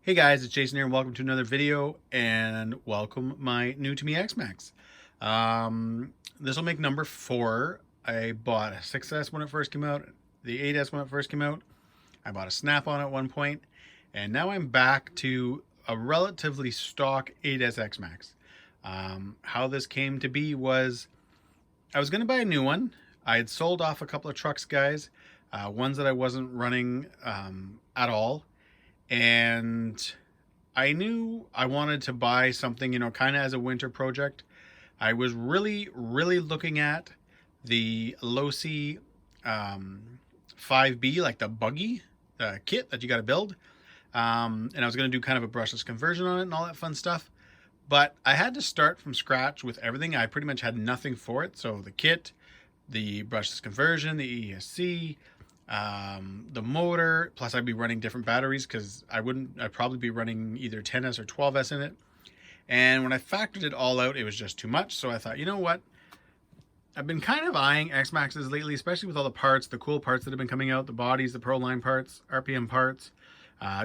Hey guys, it's Jason here and welcome to another video and welcome my new to me X-Maxx. This will make number 4. I bought a 6S when it first came out, the 8S when it first came out. I bought a Snap-on at one point, and now I'm back to a relatively stock 8S X-Maxx. How this came to be was I was going to buy a new one. I had sold off a couple of trucks, guys, ones that I wasn't running at all. And I knew I wanted to buy something, kind of as a winter project. I was really looking at the Losi 5B, like the buggy kit that you got to build. And I was going to do kind of a brushless conversion on it and all that fun stuff. But I had to start from scratch with everything. I pretty much had nothing for it. So the kit, the brushless conversion, the ESC, the motor, plus I'd be running different batteries because I'd probably be running either 10S or 12S in it. And when I factored it all out, it was just too much. So I thought, you know what? I've been kind of eyeing X-Maxxes lately, especially with all the parts, the cool parts that have been coming out, the bodies, the Pro Line parts, RPM parts,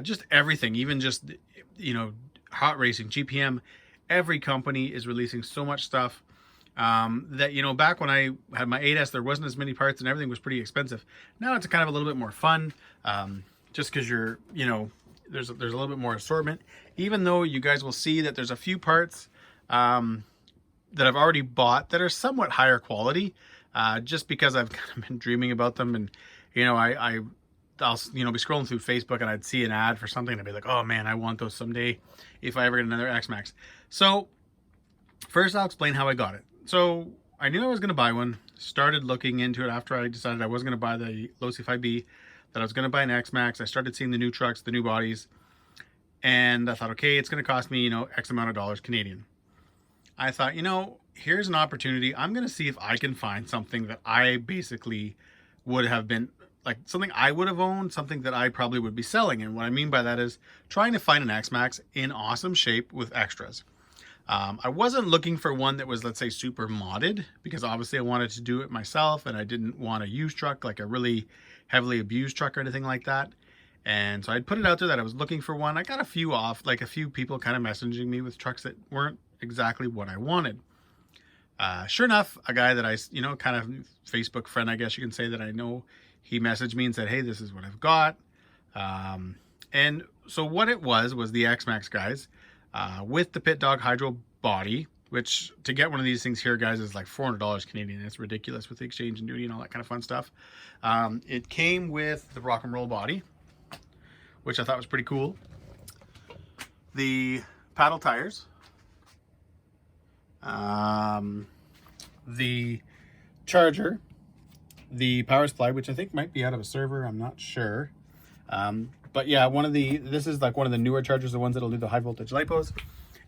just everything, even just, hot racing, GPM. Every company is releasing so much stuff. That, back when I had my 8S, there wasn't as many parts and everything was pretty expensive. Now it's kind of a little bit more fun, just because there's a little bit more assortment. Even though you guys will see that there's a few parts that I've already bought that are somewhat higher quality, just because I've kind of been dreaming about them. And, I'll be scrolling through Facebook and I'd see an ad for something and I'd be like, oh man, I want those someday if I ever get another X-Maxx. So first I'll explain how I got it. So I knew I was going to buy one, started looking into it after I decided I wasn't going to buy the Losi 5B, that I was going to buy an X-Maxx. I started seeing the new trucks, the new bodies, and I thought, okay, it's going to cost me, X amount of dollars Canadian. I thought, here's an opportunity. I'm going to see if I can find something that I basically would have been, like something I would have owned, something that I probably would be selling. And what I mean by that is trying to find an X-Maxx in awesome shape with extras. I wasn't looking for one that was, let's say, super modded, because obviously I wanted to do it myself and I didn't want a used truck, like a really heavily abused truck or anything like that. And so I'd put it out there that I was looking for one. I got a few people kind of messaging me with trucks that weren't exactly what I wanted. Sure enough, a guy that I, kind of Facebook friend, I guess you can say, that I know, he messaged me and said, hey, this is what I've got. And so what it was the X-Maxx guys, with the Pit Dog Hydro body, which to get one of these things here, guys, is like $400 Canadian. It's ridiculous with the exchange and duty and all that kind of fun stuff. It came with the rock and roll body, which I thought was pretty cool. The paddle tires, the charger, the power supply, which I think might be out of a server, I'm not sure. But yeah, this is like one of the newer chargers, the ones that'll do the high voltage lipos.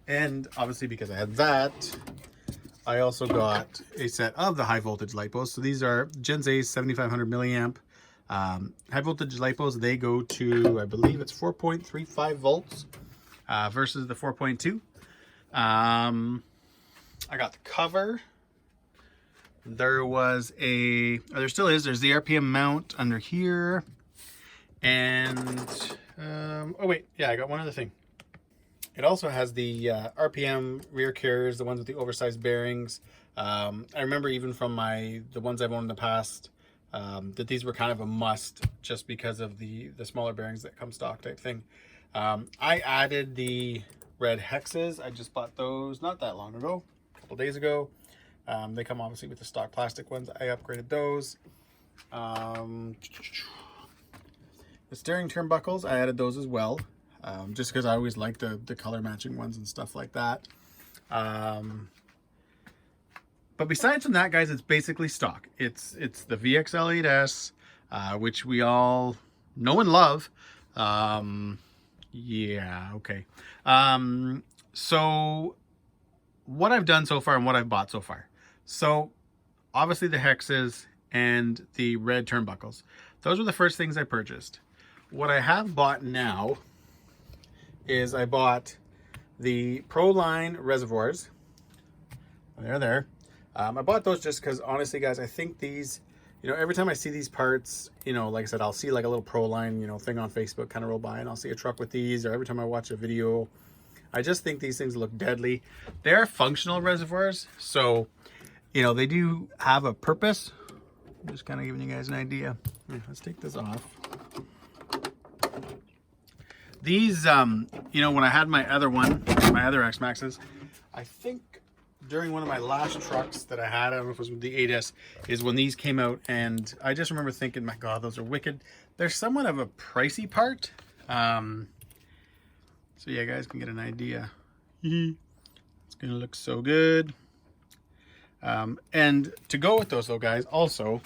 And obviously because I had that, I also got a set of the high voltage lipos. So these are Gens A 7500 milliamp high voltage lipos. They go to, I believe it's 4.35 volts versus the 4.2. I got the cover. There still is, there's the RPM mount under here. And, oh wait, yeah, I got one other thing. It also has the RPM rear carriers, the ones with the oversized bearings. I remember even from the ones I've owned in the past, that these were kind of a must just because of the smaller bearings that come stock type thing. I added the red hexes. I just bought those not that long ago, a couple days ago. They come obviously with the stock plastic ones. I upgraded those. The steering turnbuckles, I added those as well, just because I always like the color matching ones and stuff like that. But besides from that, guys, it's basically stock. It's the VXL8S, which we all know and love. Yeah, okay. So what I've done so far and what I've bought so far. So obviously the hexes and the red turnbuckles. Those were the first things I purchased. What I have bought now is I bought the Pro Line reservoirs. They're there. I bought those just because, honestly, guys, I think these, you know, every time I see these parts, you know, like I said, I'll see like a little pro line, you know, thing on Facebook kind of roll by, and I'll see a truck with these, or every time I watch a video, I just think these things look deadly. They are functional reservoirs, so, you know, they do have a purpose. I'm just kind of giving you guys an idea. Let's take this off. These, you know, when I had my other one, my other X-Maxes, I think during one of my last trucks that I had, I don't know if it was with the 8S, is when these came out, and I just remember thinking, my God, those are wicked. They're somewhat of a pricey part. So yeah, guys can get an idea. It's gonna look so good. And to go with those though, guys, also,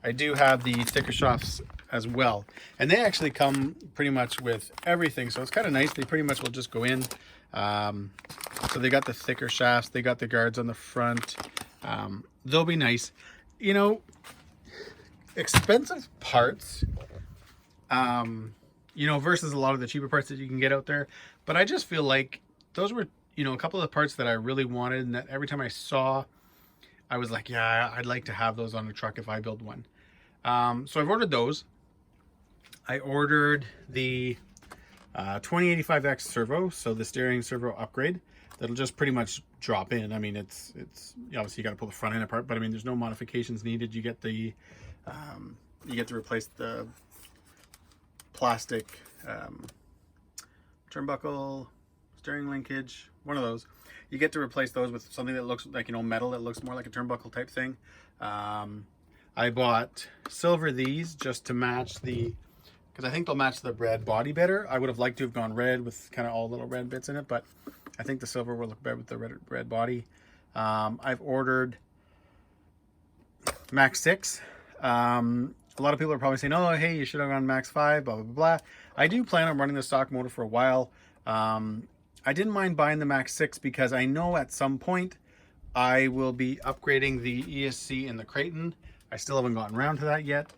I do have the thicker shafts as well. And they actually come pretty much with everything. So it's kind of nice. They pretty much will just go in. So they got the thicker shafts. They got the guards on the front. They'll be nice. You know, expensive parts, you know, versus a lot of the cheaper parts that you can get out there. But I just feel like those were, you know, a couple of the parts that I really wanted, and that every time I saw, I was like, yeah, I'd like to have those on a truck if I build one. So I've ordered those. I ordered the 2085X Servo, so the steering servo upgrade. That'll just pretty much drop in. I mean, it's obviously you got to pull the front end apart, but I mean, there's no modifications needed. You get the you get to replace the plastic turnbuckle, steering linkage, one of those. You get to replace those with something that looks like, you know, metal that looks more like a turnbuckle type thing. I bought silver these just to match the, because I think they'll match the red body better. I would have liked to have gone red with kind of all little red bits in it, but I think the silver will look better with the red body. I've ordered Max 6. A lot of people are probably saying, oh, hey, you should have gone Max 5, blah, blah, blah. I do plan on running the stock motor for a while. I didn't mind buying the Max 6 because I know at some point I will be upgrading the ESC in the Creighton. I still haven't gotten around to that yet.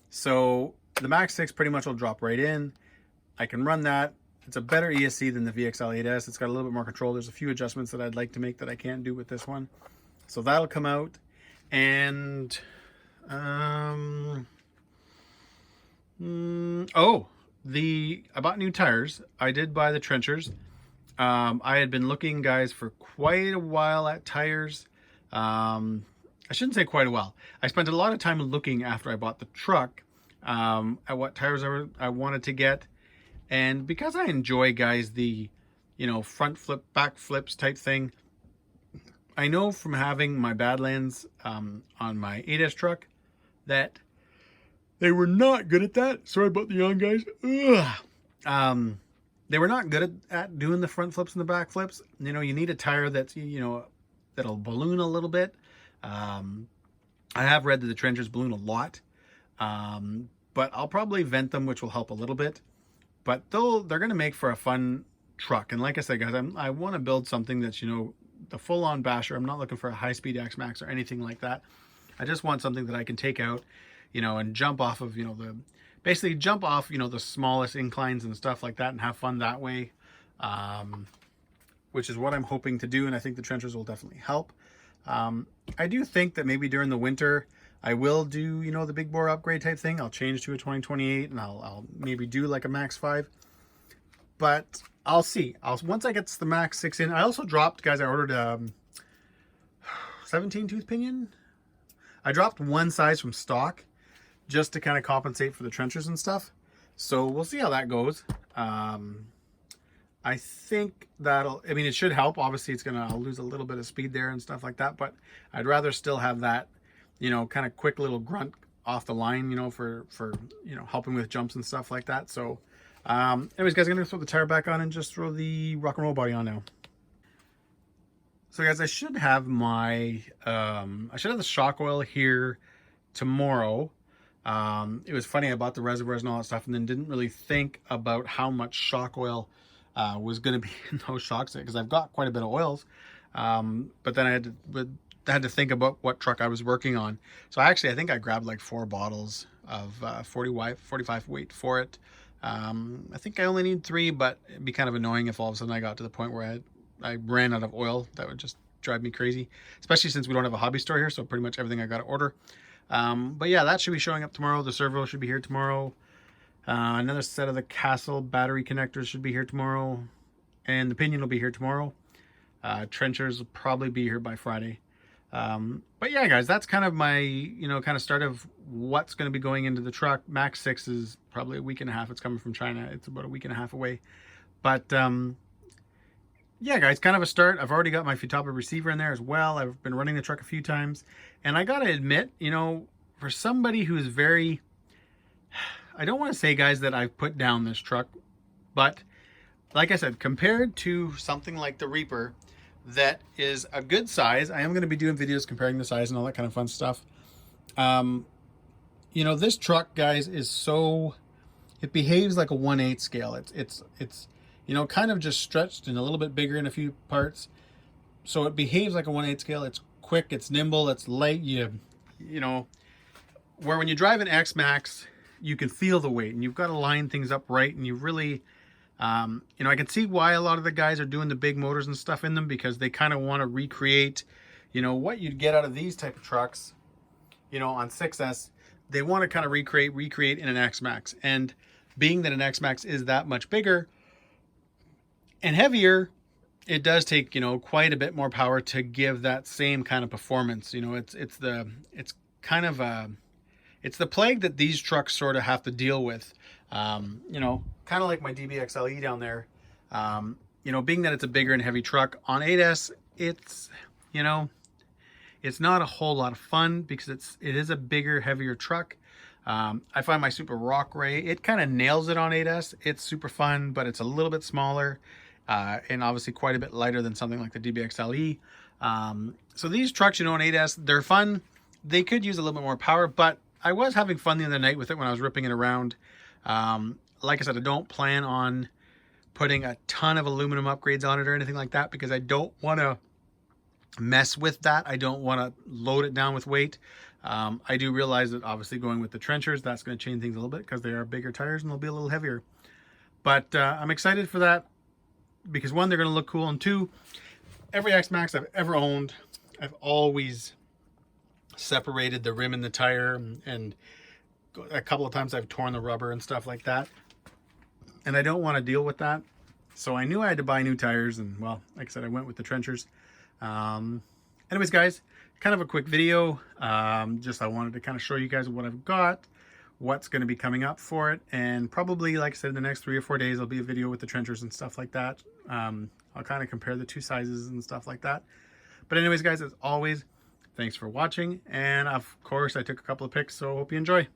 So the Max 6 pretty much will drop right in. I can run that. It's a better ESC than the VXL 8S. It's got a little bit more control. There's a few adjustments that I'd like to make that I can't do with this one. So that'll come out. And I bought new tires. I did buy the trenchers. I had been looking, guys, for quite a while at tires. I shouldn't say quite a while. I spent a lot of time looking after I bought the truck at what tires I wanted to get. And because I enjoy, guys, the, you know, front flip, back flips type thing, I know from having my Badlands on my 8S truck that they were not good at that. Sorry about the yawn, guys. They were not good at doing the front flips and the back flips. You know, you need a tire that's, you know, that'll balloon a little bit. I have read that the trenchers balloon a lot, but I'll probably vent them, which will help a little bit. But they're going to make for a fun truck. And like I said, guys, I want to build something that's, you know, the full-on basher. I'm not looking for a high-speed X-Maxx or anything like that. I just want something that I can take out, you know, and jump off of, you know, basically jump off, you know, the smallest inclines and stuff like that and have fun that way, which is what I'm hoping to do. And I think the trenchers will definitely help. I do think that maybe during the winter, I will do, you know, the big bore upgrade type thing. I'll change to a 2028 and I'll maybe do like a Max 5. But I'll see. Once I get the Max 6 in, I also dropped, guys, I ordered 17 tooth pinion. I dropped one size from stock just to kind of compensate for the trenchers and stuff. So we'll see how that goes. I think I mean, it should help. Obviously, I'll lose a little bit of speed there and stuff like that, but I'd rather still have that, you know, kind of quick little grunt off the line, you know, for you know, helping with jumps and stuff like that. So anyways, guys, I'm gonna throw the tire back on and just throw the rock and roll body on now. So guys, I should have the shock oil here tomorrow. It was funny, I bought the reservoirs and all that stuff and then didn't really think about how much shock oil was going to be in those shocks, because I've got quite a bit of oils, but then I had to think about what truck I was working on. So I think I grabbed like 4 bottles of 45 weight for it. I think I only need 3, but it'd be kind of annoying if all of a sudden I got to the point where I ran out of oil. That would just drive me crazy, especially since we don't have a hobby store here, so pretty much everything I got to order. But yeah, that should be showing up tomorrow. The servo should be here tomorrow. Another set of the Castle battery connectors should be here tomorrow. And the pinion will be here tomorrow. Trenchers will probably be here by Friday. But yeah, guys, that's kind of my, kind of start of what's going to be going into the truck. Max 6 is probably a week and a half. It's coming from China. It's about a week and a half away. But yeah, guys, kind of a start. I've already got my Futaba receiver in there as well. I've been running the truck a few times. And I got to admit, for somebody who's very, I don't want to say, guys, that I've put down this truck, but like I said, compared to something like the Reaper, that is a good size. I am going to be doing videos comparing the size and all that kind of fun stuff. This truck, guys, is so, it behaves like a 1/8 scale. It's kind of just stretched and a little bit bigger in a few parts. So it behaves like a 1/8 scale. It's quick, it's nimble, it's light. Where when you drive an X-Maxx, you can feel the weight and you've got to line things up right, and you really, I can see why a lot of the guys are doing the big motors and stuff in them, because they kind of want to recreate, what you'd get out of these type of trucks, on 6S. They want to kind of recreate in an X-Maxx. And being that an X-Maxx is that much bigger and heavier, it does take, quite a bit more power to give that same kind of performance. It's the plague that these trucks sort of have to deal with. Kind of like my DBXLE down there. Being that it's a bigger and heavy truck on 8S, it's not a whole lot of fun because it is a bigger, heavier truck. I find my Super Rock Ray, it kind of nails it on 8S. It's super fun, but it's a little bit smaller, and obviously quite a bit lighter than something like the DBXLE. So these trucks, on 8S, they're fun. They could use a little bit more power, but I was having fun the other night with it when I was ripping it around. Like I said, I don't plan on putting a ton of aluminum upgrades on it or anything like that, because I don't want to mess with that. I don't want to load it down with weight. I do realize that obviously going with the trenchers, that's going to change things a little bit because they are bigger tires and they'll be a little heavier. But I'm excited for that because, one, they're going to look cool, and two, every X-Maxx I've ever owned, I've always separated the rim and the tire, and a couple of times I've torn the rubber and stuff like that, and I don't want to deal with that. So I knew I had to buy new tires, and well, like I said, I went with the trenchers. Anyways, guys, kind of a quick video. I wanted to kind of show you guys what I've got, what's going to be coming up for it, and probably, like I said, in the next 3 or 4 days there'll be a video with the trenchers and stuff like that. I'll kind of compare the two sizes and stuff like that. But anyways, guys, as always, thanks for watching, and of course I took a couple of pics, so I hope you enjoy.